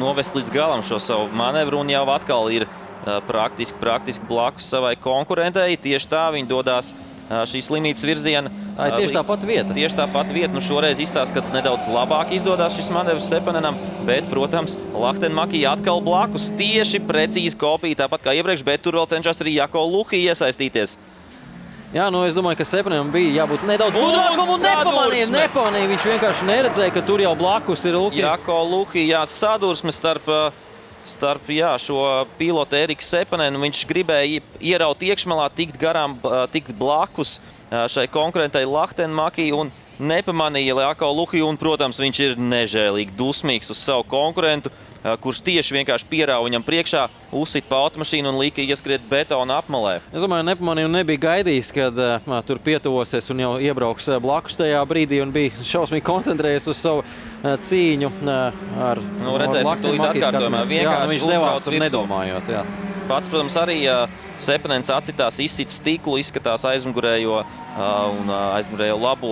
novest līdz galam šo savu manevru un jau atkal ir praktiski blakus savai konkurentei. Tieši tā viņi dodās šīs limītas virziena. Tā ir tieši tā pat vieta. Tieši tā pat vieta. Nu, šoreiz izstāsta, ka nedaudz labāk izdodas šis manevrs Sepanenam, bet, protams, Lahtenmaki atkal blakus. Tieši precīzi kopija, tāpat kā iepriekš, bet tur vēl cenšas arī Jako Luhi iesaistīties. Jā, nu es domāju, ka Sepanenam bija jābūt nedaudz gudrākam un nepamanīja. Viņš vienkārši neredzēja, ka tur jau blakus ir Luhi. Jako Luhi, jā, sadursme starp šo pilotu Eriku Sepanenu. Viņš gribēja ieraut iekšmalā, tikt blakus šai konkurentai Lahtenmaki un nepamanīja Jako Luhi. Un, protams, viņš ir nežēlīgi dusmīgs uz savu konkurentu, kurš tieši vienkārši pierāva viņam priekšā, uzsit pa automašīnu un lika ieskriet betona apmalē. Es domāju, nepamanīju un nebija gaidījis, kad tur pietuvosies un jau iebrauks blakus tajā brīdī un bija šausmīgi koncentrējies uz savu cīņu ar redzēsim tūlīt atkārtojumā. Viņš devās tur nedomājot. Jā. Pats, protams, arī Sepanens acitās izsit stiklu, izskatās aizmugurējo labo